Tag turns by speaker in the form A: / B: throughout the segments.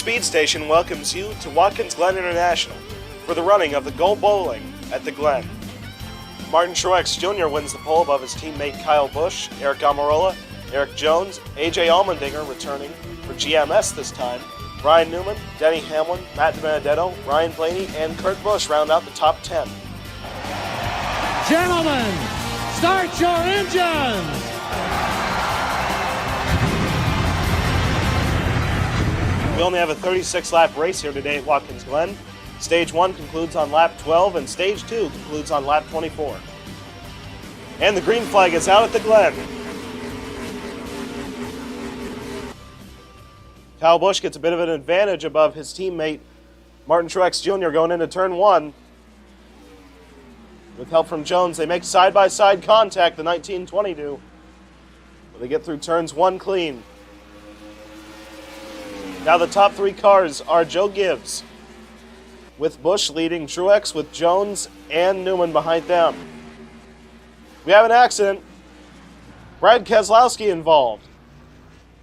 A: Speed Station welcomes you to Watkins Glen International for the running of the Go Bowling at the Glen. Martin Truex Jr. wins the pole above his teammate Kyle Busch, Eric Almirola, Eric Jones, AJ Allmendinger returning for GMS this time, Ryan Newman, Denny Hamlin, Matt DiBenedetto, Ryan Blaney, and Kurt Busch round out the top 10.
B: Gentlemen, start your engines!
A: We only have a 36-lap race here today at Watkins Glen. Stage 1 concludes on lap 12, and Stage 2 concludes on lap 24. And the green flag is out at the Glen. Kyle Busch gets a bit of an advantage above his teammate Martin Truex Jr. going into turn 1. With help from Jones, they make side-by-side contact, the 1920 do. But they get through turns 1 clean. Now the top 3 cars are Joe Gibbs, with Busch leading Truex with Jones and Newman behind them. We have an accident. Brad Keselowski involved,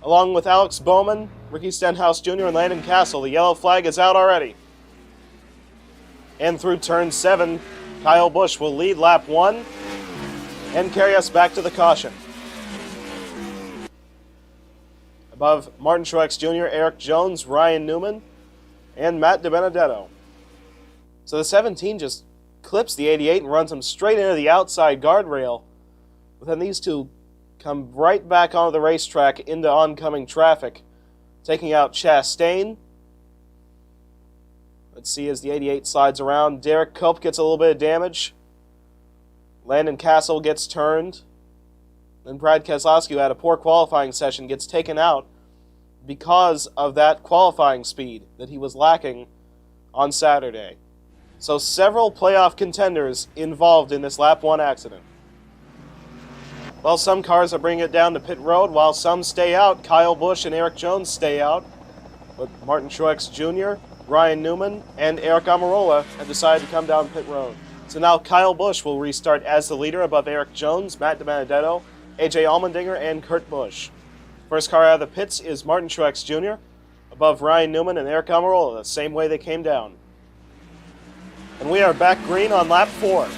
A: along with Alex Bowman, Ricky Stenhouse Jr., and Landon Castle. The yellow flag is out already. And through turn 7, Kyle Busch will lead lap 1 and carry us back to the caution. Above Martin Truex Jr., Eric Jones, Ryan Newman, and Matt DiBenedetto. So the 17 just clips the 88 and runs him straight into the outside guardrail. But then these two come right back onto the racetrack into oncoming traffic, taking out Chastain. Let's see as the 88 slides around. Derek Cope gets a little bit of damage. Landon Castle gets turned. Then Brad Keselowski, who had a poor qualifying session, gets taken out because of that qualifying speed that he was lacking on Saturday. So several playoff contenders involved in this lap 1 accident. While some cars are bringing it down to pit road, while some stay out, Kyle Busch and Eric Jones stay out. But Martin Truex Jr., Ryan Newman, and Eric Almirola have decided to come down pit road. So now Kyle Busch will restart as the leader above Eric Jones, Matt DiBenedetto, AJ Allmendinger, and Kurt Busch. First car out of the pits is Martin Truex Jr., above Ryan Newman and Eric Almirola, the same way they came down. And we are back green on lap 4.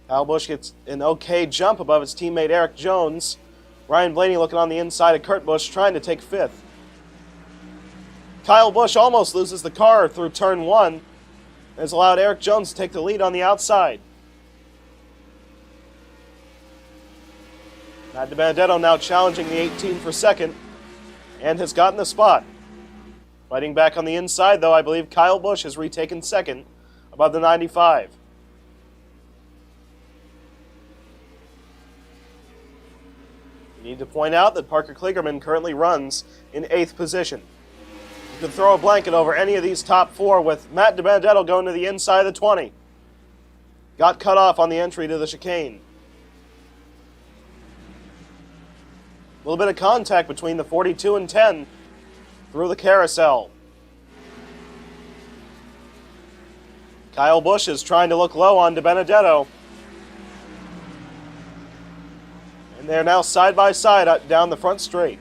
A: Kyle Busch gets an okay jump above his teammate Eric Jones. Ryan Blaney looking on the inside of Kurt Busch, trying to take 5th. Kyle Busch almost loses the car through turn 1, and has allowed Eric Jones to take the lead on the outside. Matt DiBenedetto now challenging the 18 for second, and has gotten the spot. Fighting back on the inside, though, I believe Kyle Busch has retaken second above the 95. We need to point out that Parker Kligerman currently runs in 8th position. You can throw a blanket over any of these top 4 with Matt DiBenedetto going to the inside of the 20. Got cut off on the entry to the chicane. A little bit of contact between the 42 and 10 through the carousel. Kyle Busch is trying to look low on DiBenedetto. And they're now side by side down the front straight.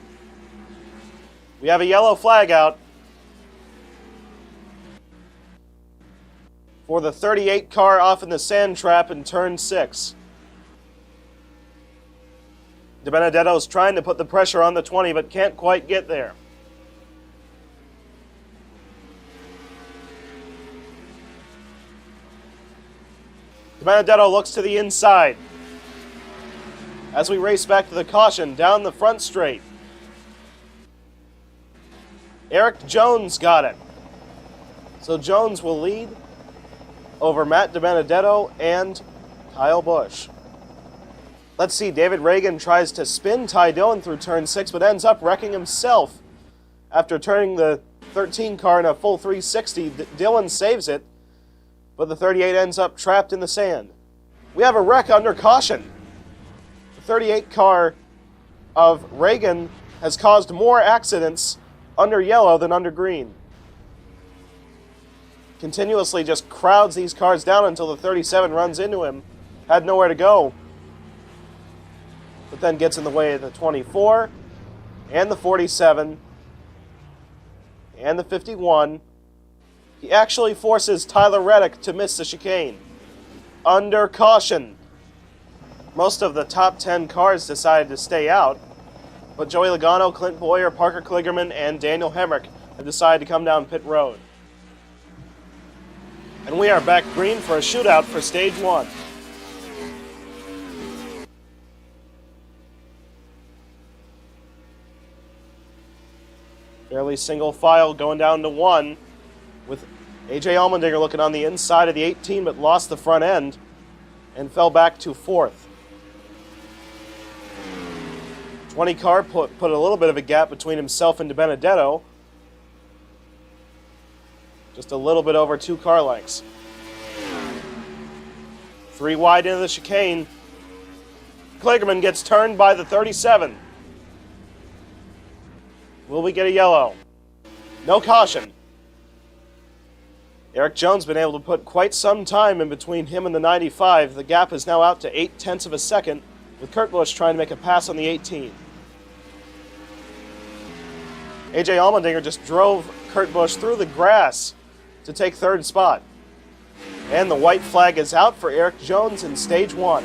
A: We have a yellow flag out for the 38 car off in the sand trap in turn 6. DiBenedetto's trying to put the pressure on the 20, but can't quite get there. DiBenedetto looks to the inside as we race back to the caution down the front straight. Eric Jones got it. So Jones will lead over Matt DiBenedetto and Kyle Busch. Let's see, David Reagan tries to spin Ty Dillon through turn 6, but ends up wrecking himself. After turning the 13 car in a full 360, Dillon saves it, but the 38 ends up trapped in the sand. We have a wreck under caution. The 38 car of Reagan has caused more accidents under yellow than under green. Continuously just crowds these cars down until the 37 runs into him. Had nowhere to go. But then gets in the way of the 24 and the 47, and the 51. He actually forces Tyler Reddick to miss the chicane. Under caution. Most of the top 10 cars decided to stay out, but Joey Logano, Clint Boyer, Parker Kligerman, and Daniel Hemrick have decided to come down pit road. And we are back green for a shootout for stage 1. Fairly single file going down to 1, with AJ Allmendinger looking on the inside of the 18, but lost the front end and fell back to 4th. 20 car put a little bit of a gap between himself and DiBenedetto. Just a little bit over 2 car lengths. 3 wide into the chicane. Kligerman gets turned by the 37. Will we get a yellow? No caution. Eric Jones been able to put quite some time in between him and the 95. The gap is now out to 0.8 of a second, with Kurt Busch trying to make a pass on the 18. AJ Allmendinger just drove Kurt Busch through the grass to take 3rd spot. And the white flag is out for Eric Jones in stage 1.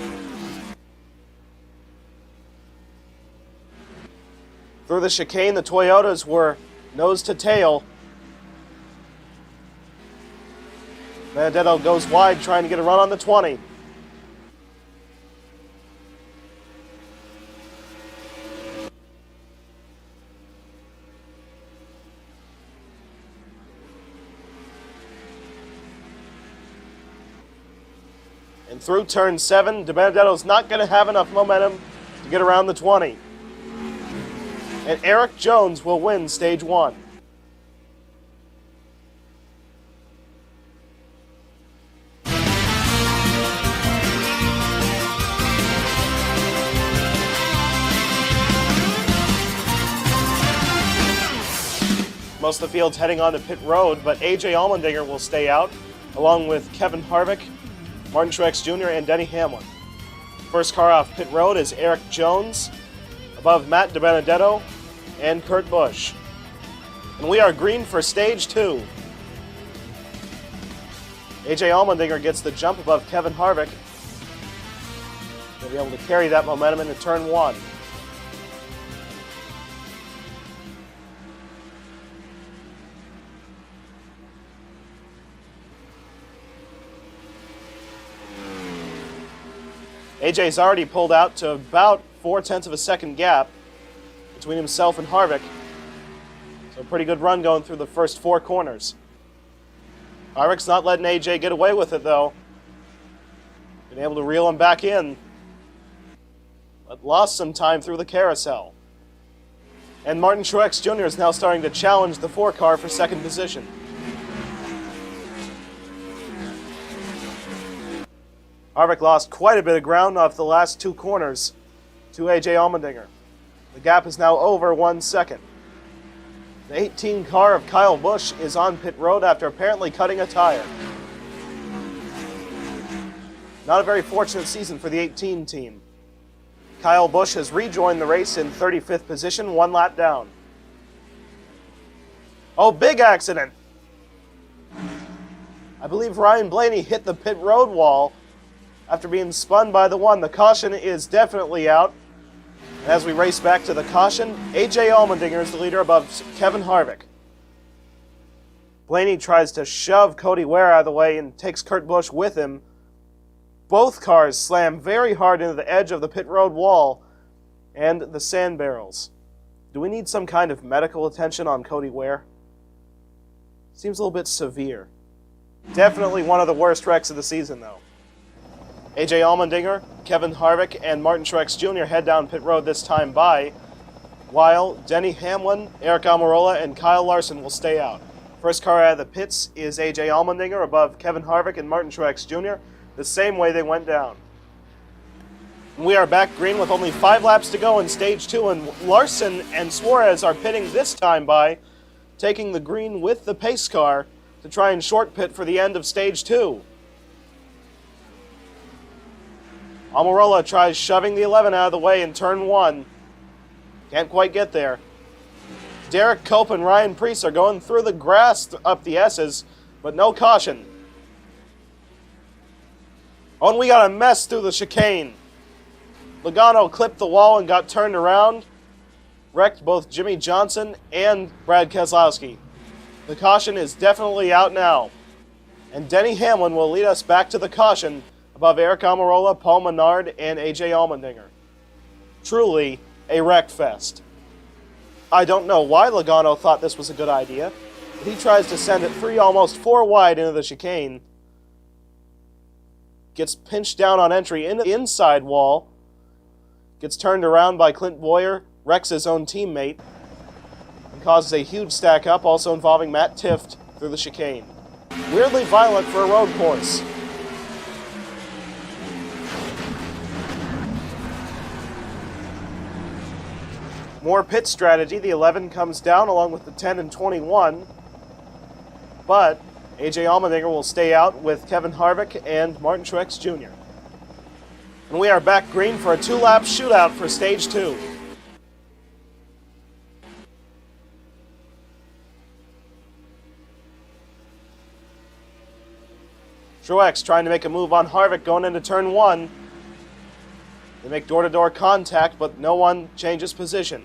A: Through the chicane, the Toyotas were nose to tail. Benedetto goes wide, trying to get a run on the 20. And through turn 7, DiBenedetto's not going to have enough momentum to get around the 20. And Eric Jones will win stage 1. Most of the field's heading on to pit road, but AJ Allmendinger will stay out, along with Kevin Harvick, Martin Truex Jr., and Denny Hamlin. First car off pit road is Eric Jones, above Matt DiBenedetto and Kurt Busch. And we are green for stage 2. AJ Allmendinger gets the jump above Kevin Harvick. He'll be able to carry that momentum into turn 1. AJ's already pulled out to about 0.4 of a second gap between himself and Harvick. So a pretty good run going through the first 4 corners. Harvick's not letting AJ get away with it, though. Been able to reel him back in, but lost some time through the carousel. And Martin Truex Jr. is now starting to challenge the 4 car for second position. Harvick lost quite a bit of ground off the last 2 corners to AJ Allmendinger. The gap is now over 1 second. The 18 car of Kyle Busch is on pit road after apparently cutting a tire. Not a very fortunate season for the 18 team. Kyle Busch has rejoined the race in 35th position, 1 lap down. Oh, big accident! I believe Ryan Blaney hit the pit road wall after being spun by the 1. The caution is definitely out. And as we race back to the caution, AJ Allmendinger is the leader above Kevin Harvick. Blaney tries to shove Cody Ware out of the way and takes Kurt Busch with him. Both cars slam very hard into the edge of the pit road wall and the sand barrels. Do we need some kind of medical attention on Cody Ware? Seems a little bit severe. Definitely one of the worst wrecks of the season, though. AJ Allmendinger, Kevin Harvick, and Martin Truex Jr. head down pit road this time by, while Denny Hamlin, Eric Almirola, and Kyle Larson will stay out. First car out of the pits is AJ Allmendinger above Kevin Harvick and Martin Truex Jr., the same way they went down. We are back green with only 5 laps to go in stage 2, and Larson and Suarez are pitting this time by, taking the green with the pace car to try and short pit for the end of stage 2. Almirola tries shoving the 11 out of the way in turn 1. Can't quite get there. Derek Cope and Ryan Preece are going through the grass up the S's, but no caution. Oh, and we got a mess through the chicane. Logano clipped the wall and got turned around, wrecked both Jimmy Johnson and Brad Keselowski. The caution is definitely out now, and Denny Hamlin will lead us back to the caution above Eric Almirola, Paul Menard, and AJ Allmendinger. Truly a wreck fest. I don't know why Logano thought this was a good idea, but he tries to send it 3, almost 4 wide into the chicane. Gets pinched down on entry into the inside wall. Gets turned around by Clint Boyer, wrecks his own teammate, and causes a huge stack up, also involving Matt Tifft through the chicane. Weirdly violent for a road course. More pit strategy. The 11 comes down along with the 10 and 21, but AJ Allmendinger will stay out with Kevin Harvick and Martin Truex Jr. And we are back green for a 2-lap shootout for Stage 2. Truex trying to make a move on Harvick going into turn 1. They make door-to-door contact, but no one changes position.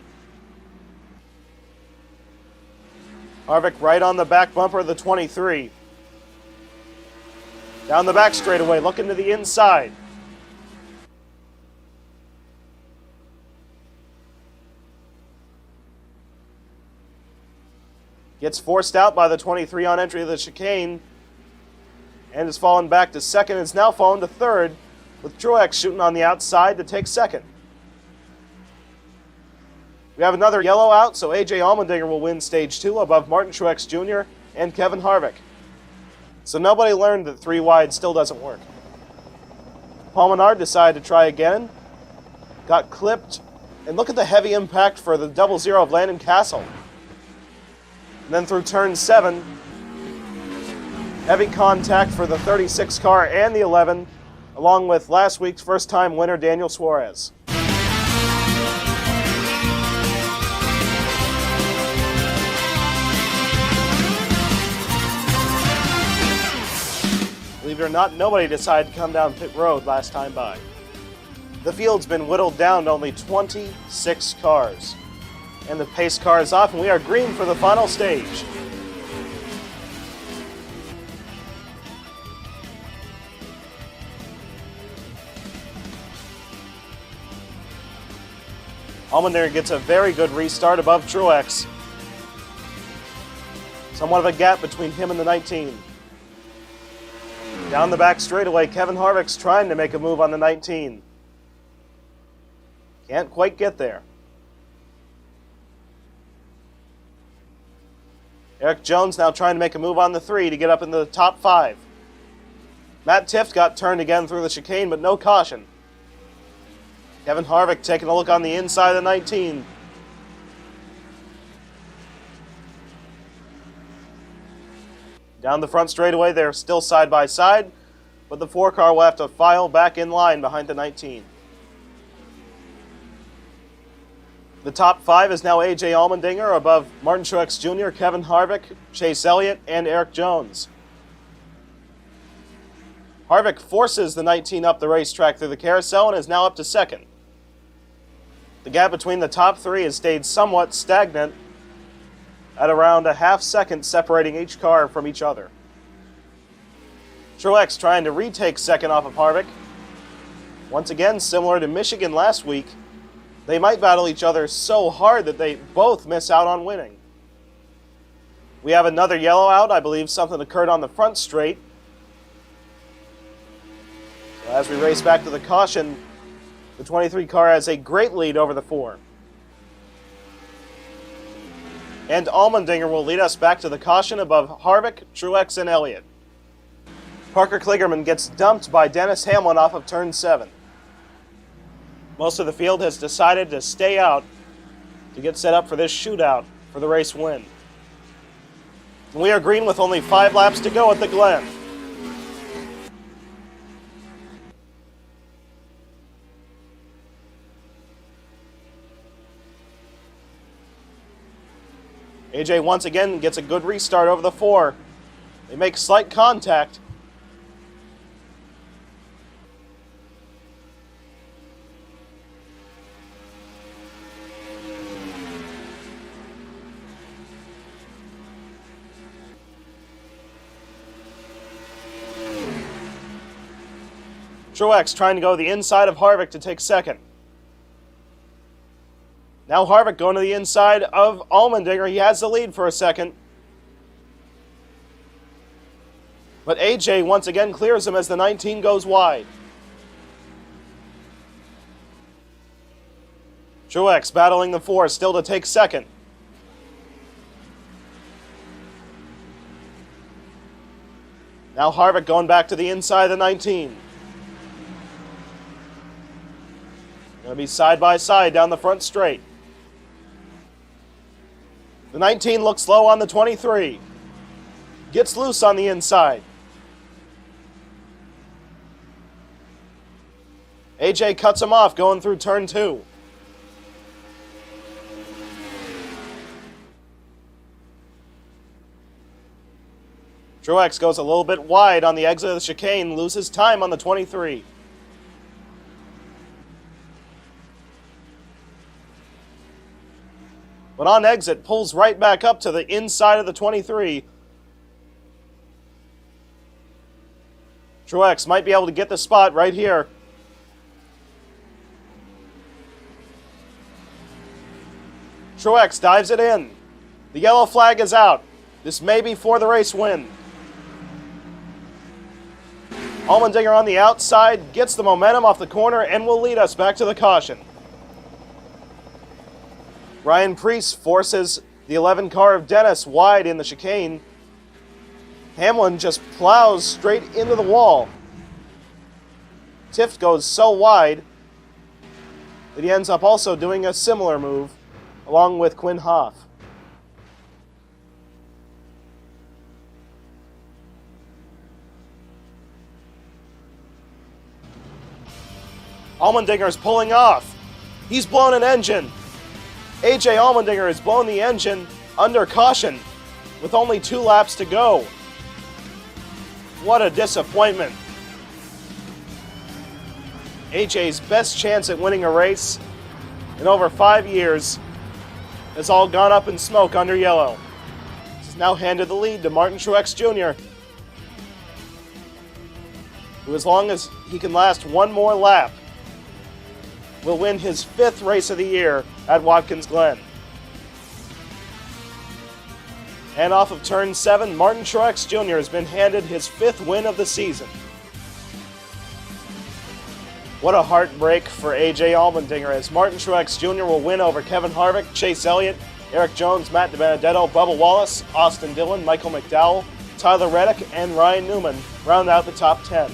A: Harvick right on the back bumper of the 23. Down the back straightaway, looking to the inside. Gets forced out by the 23 on entry of the chicane, and has fallen back to second. It's now fallen to third, with Truex shooting on the outside to take second. We have another yellow out, so AJ Allmendinger will win Stage 2 above Martin Truex Jr. and Kevin Harvick. So nobody learned that 3 wide still doesn't work. Paul Menard decided to try again. Got clipped, and look at the heavy impact for the 00 of Landon Castle. And then through turn 7, heavy contact for the 36 car and the 11, along with last week's first-time winner Daniel Suarez. Believe it or not, nobody decided to come down pit road last time by. The field's been whittled down to only 26 cars. And the pace car is off, and we are green for the final stage. Allmendinger gets a very good restart above Truex. Somewhat of a gap between him and the 19. Down the back straightaway, Kevin Harvick's trying to make a move on the 19. Can't quite get there. Eric Jones now trying to make a move on the 3 to get up into the top 5. Matt Tifft got turned again through the chicane, but no caution. Kevin Harvick taking a look on the inside of the 19. Down the front straightaway, they're still side by side, but the 4 car will have to file back in line behind the 19. The top 5 is now AJ Allmendinger above Martin Truex Jr., Kevin Harvick, Chase Elliott, and Eric Jones. Harvick forces the 19 up the racetrack through the carousel and is now up to second. The gap between the top 3 has stayed somewhat stagnant at around a half second separating each car from each other. Truex trying to retake second off of Harvick. Once again, similar to Michigan last week, they might battle each other so hard that they both miss out on winning. We have another yellow out. I believe something occurred on the front straight. So as we race back to the caution, the 23 car has a great lead over the 4. And Allmendinger will lead us back to the caution above Harvick, Truex, and Elliott. Parker Kligerman gets dumped by Dennis Hamlin off of turn 7. Most of the field has decided to stay out to get set up for this shootout for the race win. We are green with only 5 laps to go at the Glen. AJ once again gets a good restart over the 4. They make slight contact. Truex trying to go the inside of Harvick to take second. Now Harvick going to the inside of Allmendinger. He has the lead for a second. But AJ once again clears him as the 19 goes wide. Truex battling the 4 still to take second. Now Harvick going back to the inside of the 19. Going to be side by side down the front straight. The 19 looks low on the 23. Gets loose on the inside. AJ cuts him off going through turn 2. Truex goes a little bit wide on the exit of the chicane, loses time on the 23. But on exit, pulls right back up to the inside of the 23. Truex might be able to get the spot right here. Truex dives it in. The yellow flag is out. This may be for the race win. Allmendinger on the outside gets the momentum off the corner and will lead us back to the caution. Ryan Preece forces the 11 car of Dennis wide in the chicane. Hamlin just plows straight into the wall. Tift goes so wide that he ends up also doing a similar move along with Quinn Hoff. Allmendinger is pulling off. He's blown an engine. AJ Allmendinger has blown the engine under caution with only 2 laps to go. What a disappointment. AJ's best chance at winning a race in over 5 years has all gone up in smoke under yellow. He's now handed the lead to Martin Truex Jr., who, as long as he can last one more lap, will win his 5th race of the year at Watkins Glen. And off of turn 7, Martin Truex Jr. has been handed his 5th win of the season. What a heartbreak for AJ Allmendinger, as Martin Truex Jr. will win over Kevin Harvick, Chase Elliott, Eric Jones, Matt DiBenedetto, Bubba Wallace, Austin Dillon, Michael McDowell, Tyler Reddick, and Ryan Newman round out the top 10.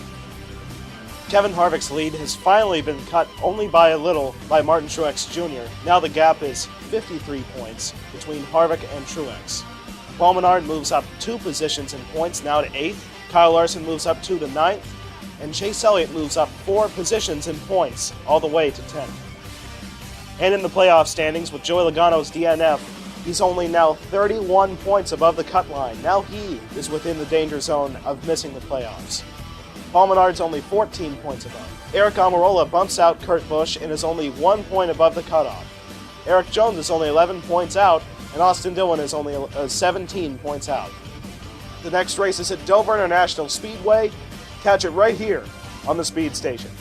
A: Kevin Harvick's lead has finally been cut only by a little by Martin Truex Jr. Now the gap is 53 points between Harvick and Truex. Paul Menard moves up 2 positions in points, now to 8th. Kyle Larson moves up 2 to 9th. And Chase Elliott moves up 4 positions in points, all the way to 10th. And in the playoff standings with Joey Logano's DNF, he's only now 31 points above the cut line. Now he is within the danger zone of missing the playoffs. Paul Menard's only 14 points above. Eric Almirola bumps out Kurt Busch and is only 1 point above the cutoff. Eric Jones is only 11 points out, and Austin Dillon is only 17 points out. The next race is at Dover International Speedway. Catch it right here on the Speed Station.